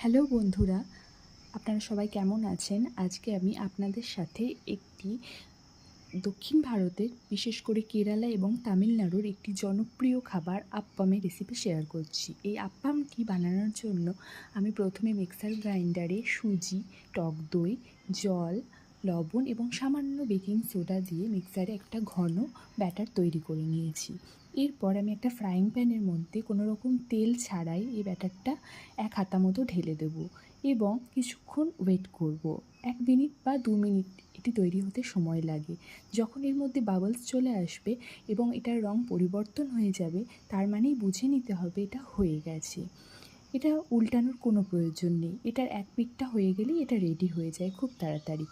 Hello বন্ধুরা, আপনারা সবাই কেমন আছেন? আজকে আমি আপনাদের সাথে একটি দক্ষিণ ভারতের, বিশেষ করে কেরালা এবং তামিলনাড়ুর একটি জনপ্রিয় খাবার আপ্পামের রেসিপি শেয়ার করছি। এই আপ্পামটি বানানোর জন্য আমি প্রথমে মিক্সার গ্রাইন্ডারে সুজি, টক দই, জল, লবণ এবং সামান্য বেকিং সোডা দিয়ে মিক্সারে একটা ঘন ব্যাটার তৈরি করে নিয়েছি। এরপর আমি একটা ফ্রাইং প্যানের মধ্যে কোনো রকম তেল ছাড়াই এই ব্যাটারটা এক হাতা মতো ঢেলে দেবো এবং কিছুক্ষণ ওয়েট করব। 1 মিনিট বা 2 মিনিট এটি তৈরি হতে সময় লাগে। যখন এর মধ্যে বাবলস চলে আসবে এবং এটার রং পরিবর্তন হয়ে যাবে, তার মানেই বুঝে নিতে হবে এটা হয়ে গেছে। এটা উল্টানোর কোনো প্রয়োজন নেই। এটার এক পিঠটা হয়ে গেলেই এটা রেডি হয়ে যায় খুব তাড়াতাড়ি।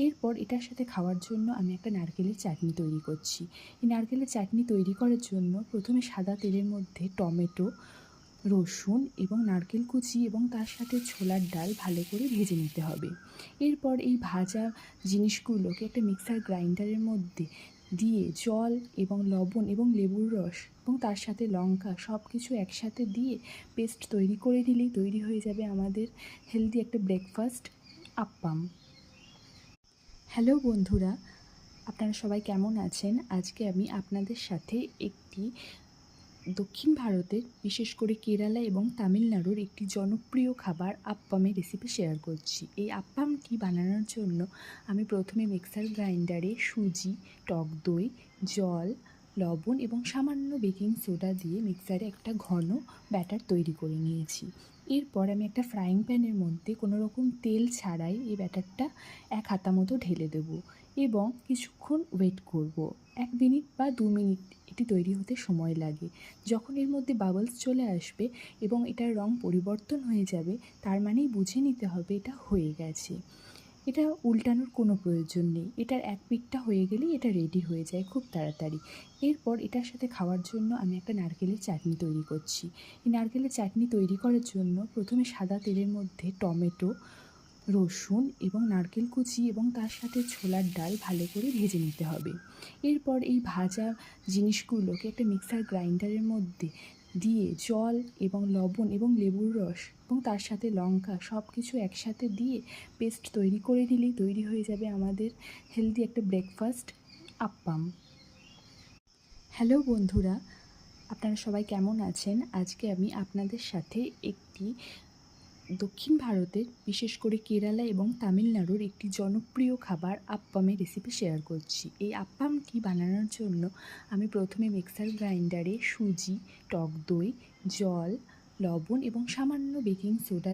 এরপর এটার সাথে খাওয়ার জন্য আমি একটা নারকেলের চাটনি তৈরি করছি। এই নারকেলের চাটনি তৈরি করার জন্য প্রথমে সাদা তেলের মধ্যে টমেটো, রসুন এবং নারকেল কুচি এবং তার সাথে ছোলার ডাল ভালো করে ভেজে নিতে হবে। এরপর এই ভাজা জিনিসগুলোকে একটা মিক্সার গ্রাইন্ডারের মধ্যে দিয়ে জল এবং লবণ এবং লেবুর রস এবং তার সাথে লঙ্কা সব কিছু একসাথে দিয়ে পেস্ট তৈরি করে নিলেই তৈরি হয়ে যাবে আমাদের হেলদি একটা ব্রেকফাস্ট আপ্পাম। হ্যালো বন্ধুরা, আপনারা সবাই কেমন আছেন? আজকে আমি আপনাদের সাথে একটি দক্ষিণ ভারতের, বিশেষ করে কেরালা এবং তামিলনাড়ুর একটি জনপ্রিয় খাবার আপ্পামের রেসিপি শেয়ার করছি। এই আপ্পামটি বানানোর জন্য আমি প্রথমে মিক্সার গ্রাইন্ডারে সুজি, টক দই, জল, লবণ এবং সামান্য বেকিং সোডা দিয়ে মিক্সারে একটা ঘন ব্যাটার তৈরি করে নিয়েছি। এরপর আমি একটা ফ্রাইং প্যানের মধ্যে কোনো রকম তেল ছাড়াই এই ব্যাটারটা এক হাতা মতো ঢেলে দেবো এবং কিছুক্ষণ ওয়েট করব। 1 মিনিট বা 2 মিনিট এটি তৈরি হতে সময় লাগে। যখন এর মধ্যে বাবলস চলে আসবে এবং এটার রং পরিবর্তন হয়ে যাবে, তার মানেই বুঝে নিতে হবে এটা হয়ে গেছে। এটা উল্টানোর কোনো প্রয়োজন নেই। এটার এক পিঠটা হয়ে গেলেই এটা রেডি হয়ে যায় খুব তাড়াতাড়ি। এরপর এটার সাথে খাওয়ার জন্য আমি একটা নারকেলের চাটনি তৈরি করছি। এই নারকেলের চাটনি তৈরি করার জন্য প্রথমে সাদা তেলের মধ্যে টমেটো, রসুন এবং নারকেল কুচি এবং তার সাথে ছোলার ডাল ভালো করে ভেজে নিতে হবে। এরপর এই ভাজা জিনিসগুলোকে একটা মিক্সার গ্রাইন্ডারের মধ্যে দিয়ে জল এবং লবণ এবং লেবুর রস এবং তার সাথে লঙ্কা সব কিছু একসাথে দিয়ে পেস্ট তৈরি করে নিলেই তৈরি হয়ে যাবে আমাদের হেলদি একটা ব্রেকফাস্ট আপ্পাম। হ্যালো বন্ধুরা, আপনারা সবাই কেমন আছেন? আজকে আমি আপনাদের সাথে একটি দক্ষিণ ভারতের, বিশেষ করে কেরালা এবং তামিলনাড়ুর একটি জনপ্রিয় খাবার আপ্পামের রেসিপি শেয়ার করছি। এই আপ্পামটি বানানোর জন্য আমি প্রথমে মিক্সার গ্রাইন্ডারে সুজি, টক দই, জল, লবণ এবং সামান্য বেকিং সোডা